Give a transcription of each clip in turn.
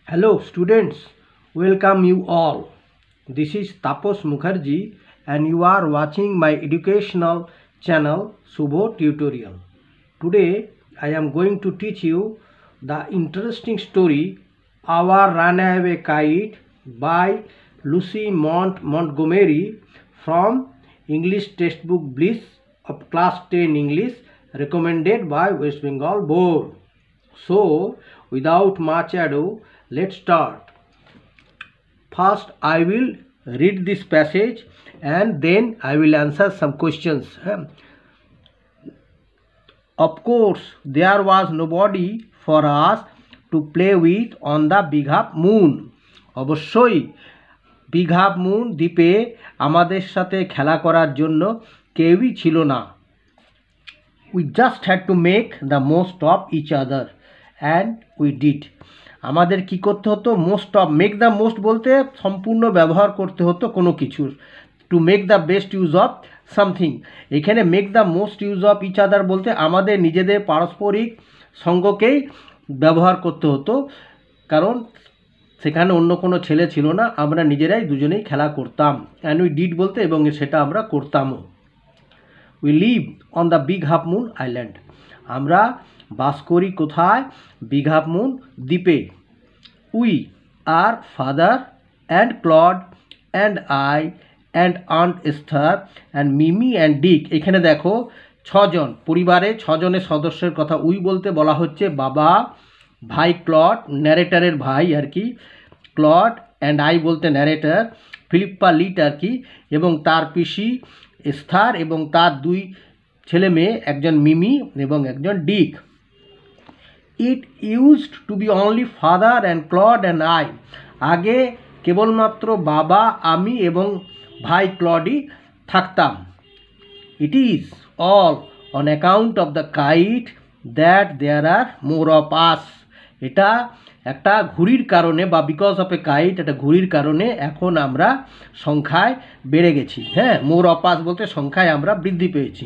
Hello students, welcome you all. This is Tapos Mukherjee and you are watching my educational channel Subho Tutorial. Today I am going to teach you the interesting story Our Runaway Kite by Lucy Montgomery from English textbook Bliss of class 10 English recommended by West Bengal Board. So without much ado, let's start. First I will read this passage and then I will answer some questions. Of course, there was nobody for us to play with on the Big Half Moon. অবশ্যই big half moon দ্বীপে আমাদের সাথে খেলা করার জন্য কেউই ছিল না। We just had to make the most of each other and we did. আমাদের কি করতে হতো? Most of, make the most বলতে সম্পূর্ণ ব্যবহার করতে হতো কোনো কিছুর। To make the best use of something, এখানে make the most use of each other বলতে আমাদের নিজেদের পারস্পরিক সঙ্গকেই ব্যবহার করতে হতো, কারণ সেখানে অন্য কোনো ছেলে ছিল না, আমরা নিজেরাই দুজনেই খেলা করতাম। অ্যান্ড উই ডিড বলতে এবং সেটা আমরা করতামও। We live on the big half moon island, আমরা বাস করি কোথায়? বিগ হাফ মুন দ্বীপে। We are father and Claude and I and aunt Esther and Mimi and Dick. এখানে দেখো ছজন, পরিবারে ছজনের সদস্যের কথা উই বলতে বলা হচ্ছে বাবা, ভাই ক্লড, ন্যারেটারের ভাই আর কি, ক্লড অ্যান্ড আই বলতে ন্যারেটার, ফিলিপ্পা লিট আর কি, এবং তার পিসি এস্থার এবং তার দুই ছেলে মেয়ে, একজন মিমি এবং একজন Dick. It used to be only father and Claude and I, আগে কেবলমাত্র বাবা, আমি এবং ভাই ক্লডই থাকতাম। It is all on account of the kite that there are more of us, এটা একটা ঘুড়ির কারণে বা বিকজ অফ এ কাইট, একটা ঘুড়ির কারণে এখন আমরা সংখ্যায় বেড়ে গেছি। হ্যাঁ, মোর অফ আস বলতে সংখ্যায় আমরা বৃদ্ধি পেয়েছি।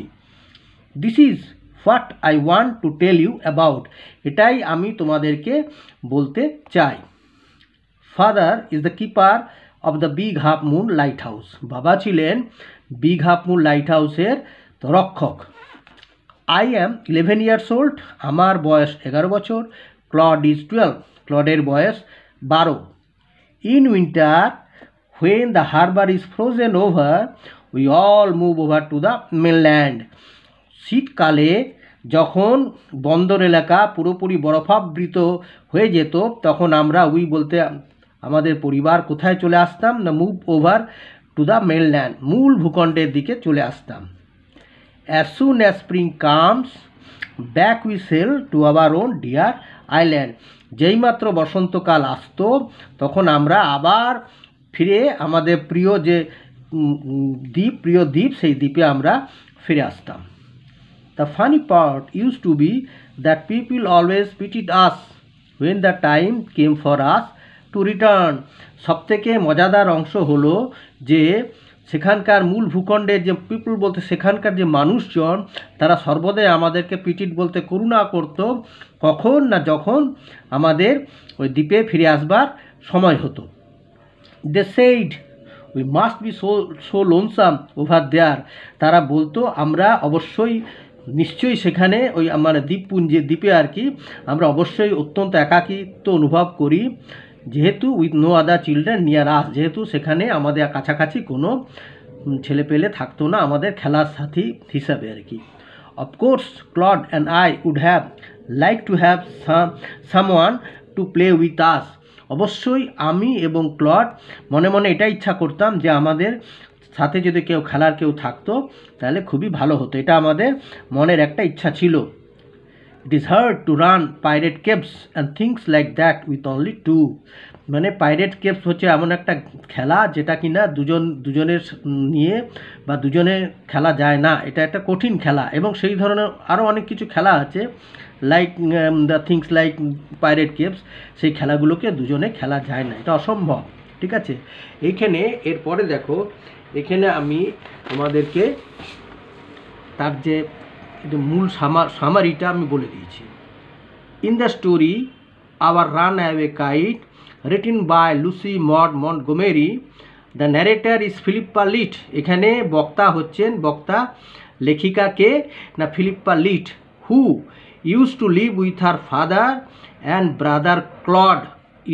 This is what I want to tell you about, এটাই আমি তোমাদেরকে বলতে চাই। Father is the keeper of the big half moon lighthouse, বাবা ছিলেন বিগ হাফ মুন লাইট হাউসের রক্ষক। আই অ্যাম 11 years old, আমার বয়স 11 বছর। ক্লড ইজ 12, ক্লডের বয়স 12। In winter when the harbour is frozen over we all move over to the mainland, শীতকালে যখন বন্দর এলাকা পুরোপুরি বরফাবৃত হয়ে যেত তখন আমরা উই বলতে আমাদের পরিবার কোথায় চলে আসতাম না, move over to the mainland, মূল ভূখণ্ডের দিকে চলে আসতাম। As soon as spring comes back we sail to our own dear island, যেইমাত্র বসন্তকাল আসতো তখন আমরা আবার ফিরে আমাদের প্রিয় যে দ্বীপ সেই দ্বীপে আমরা ফিরে আসতাম। The funny part used to be that people always pitied us when the time came for us to return. সবথেকে মজাদার অংশ হলো যে সেখানকার মূল ভূখণ্ডের যে পিপল বলতে সেখানকার যে মানুষজন, তারা সর্বদাই আমাদেরকে পিটিট বলতে করুণা করত, কখন না যখন আমাদের ওই দ্বীপে ফিরে আসবার সময় হতো। They said we must be so lonesome over there, তারা বলতো আমরা অবশ্যই নিশ্চয়ই সেখানে ওই মানে দ্বীপে আর কি আমরা অবশ্যই অত্যন্ত একাকিত্ব অনুভব করি, যেহেতু with no other children near us, যেহেতু সেখানে আমাদের কাছাকাছি কোনো ছেলেপেলে থাকতো না আমাদের খেলার সাথী হিসাবে আর কি। Of course Claude and I would have like to have someone to play with us, অবশ্যই আমি এবং ক্লড মনে মনে এটা ইচ্ছা করতাম যে আমাদের সাথে যদি খেলার কেউ থাকতো তাহলে খুবই ভালো হতো, এটা আমাদের মনের একটা ইচ্ছা ছিল। It is hard to run pirate caves and things like that with only two, মানে পাইরেট কেভস হচ্ছে এমন একটা খেলা যেটা কিনা দুজনের নিয়ে বা দুজনে খেলা যায় না, এটা একটা কঠিন খেলা, এবং সেই ধরনের আরও অনেক কিছু খেলা আছে like the things like pirate caves, সেই খেলাগুলোকে দুজনে খেলা যায় না, এটা অসম্ভব। ঠিক আছে, এইখানে এরপরে দেখো, এখানে আমি তোমাদেরকে তার যে মূল সামারিটা আমি বলে দিয়েছি। In the story our run away kite written by Lucy Maud Montgomery. The narrator is Philippa Litt. এখানে বক্তা হচ্ছেন, বক্তা লেখিকা কে না ফিলিপ্পা লিট, who used to live with her father and brother Claude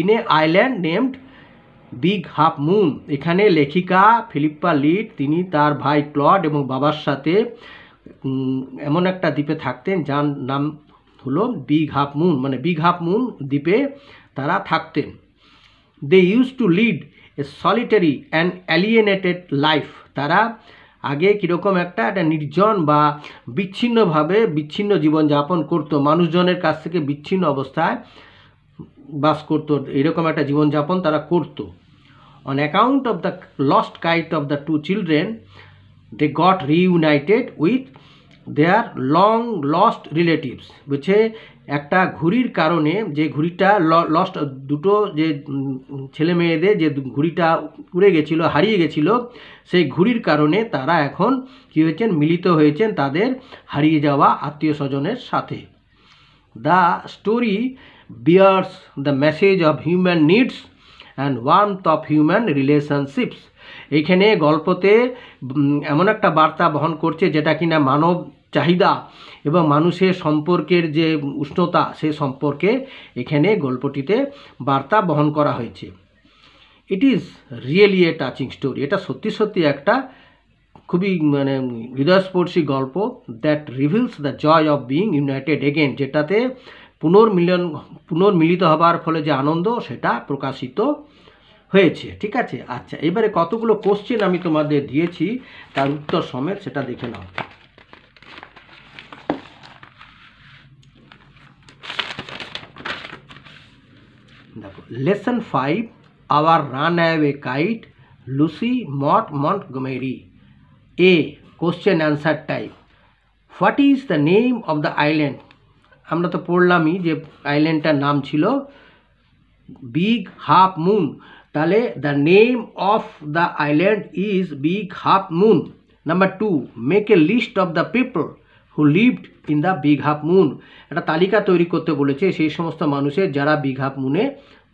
in a island named big half moon. এখানে লেখিকা ফিলিপ্পা লিট তিনি তার ভাই ক্লড এবং বাবার সাথে এমন একটা দ্বীপে থাকতেন যার নাম হলো বিগ হাফ মুন, মানে বিগ হাফ মুন দ্বীপে তারা থাকতেন। They use to lead a solitary and alienated life. তারা আগে কীরকম একটা নির্জন বা বিচ্ছিন্ন জীবনযাপন করতো, মানুষজনের কাছ থেকে বিচ্ছিন্ন অবস্থায় বাস করতো, এরকম একটা জীবনযাপন তারা করতো। On account of the lost kite of the two children, they got reunited with their long lost relatives. বুঝছে একটা ঘুড়ির কারণে, যে ঘুড়িটা লস্ট, দুটো যে ছেলে মেয়েদের যে ঘুড়িটা উড়ে গেছিলো, হারিয়ে গেছিলো, সেই ঘুড়ির কারণে তারা এখন কী হয়েছেন, মিলিত হয়েছেন তাদের হারিয়ে যাওয়া আত্মীয় স্বজনের সাথে। The story bears the message of human needs and warmth of human relationships. এইখানে গল্পতে এমন একটা বার্তা বহন করছে যেটা কিনা মানব চাহিদা এবং মানুষের সম্পর্কের যে উষ্ণতা, সে সম্পর্কে এখানে গল্পটিতে বার্তা বহন করা হয়েছে। It is really a touching story. এটা সত্যি সত্যি একটা খুবই মানে হৃদয়স্পর্শী গল্প। That reveals the joy of being united again, যেটাতে পুনর্মিলিত হবার ফলে যে আনন্দ সেটা প্রকাশিত হয়েছে। ঠিক আছে, আচ্ছা, এবারে কতগুলো কোশ্চেন আমি তোমাদের দিয়েছি, তার উত্তর সমেত সেটা দেখে নাও। দেখো, lesson 5, our run away kite, Lucy Maud Montgomery. A, question answer type. What is the name of the island? আমরা তো পড়লামই যে আইল্যান্ডটার নাম ছিল বিগ হাফ মুন, তাহলে the name of the island is big half moon. Number 2, make a list of the people who lived in the big half moon. একটা তালিকা তৈরি করতে বলেছে সেই সমস্ত মানুষের যারা বিগ হাফ মুনে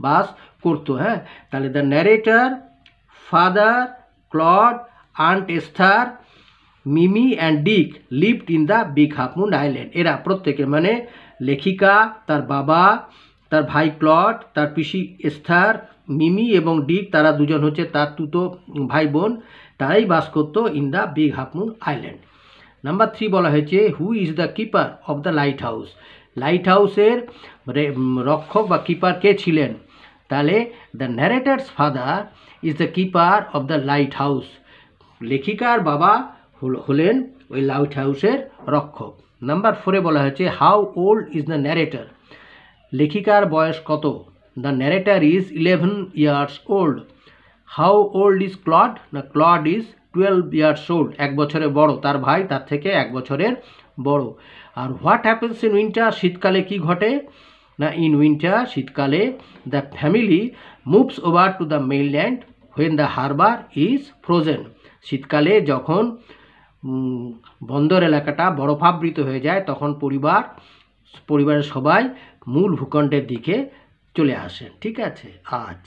বাস করতো। হ্যাঁ, তাহলে the narrator, father, Claude, aunt Esther, Mimi and Dick lived in the big half moon island. এরা প্রত্যেকে, মানে লেখিকা, তার বাবা, তার ভাই ক্লড, তার পিসি এস্থার, মিমি এবং ডিক, তারা দুজন হচ্ছে তার তুতো ভাই বোন, তারাই বাস করতো in the big half moon island. Number 3 বলা হয়েছে who is the keeper of the lighthouse. লাইট হাউসের রক্ষক বা কিপার কে ছিলেন? তাহলে the narrator's father is the keeper of the lighthouse. লেখিকার বাবা হলেন ওই লাইট হাউসের রক্ষক। নাম্বার 4 বলা হয়েছে how old is the narrator. লেখিকার বয়স কত? The narrator is 11 years old. How old is Claude? না, ক্লড ইজ 12 years old, 1 বছরের বড়, তার ভাই তার থেকে 1 বছরের বড়। আর হোয়াট হ্যাপেন্স ইন উইন্টার? শীতকালে কি ঘটে? না, ইন উইন্টার, শীতকালে the family moves over to the mainland when the harbour is frozen. শীতকালে যখন বন্দর এলাকাটা বরফাবৃত হয়ে যায় তখন পরিবারের সবাই মূল ভূখণ্ডের দিকে চলে আসেন। ঠিক আছে, আজ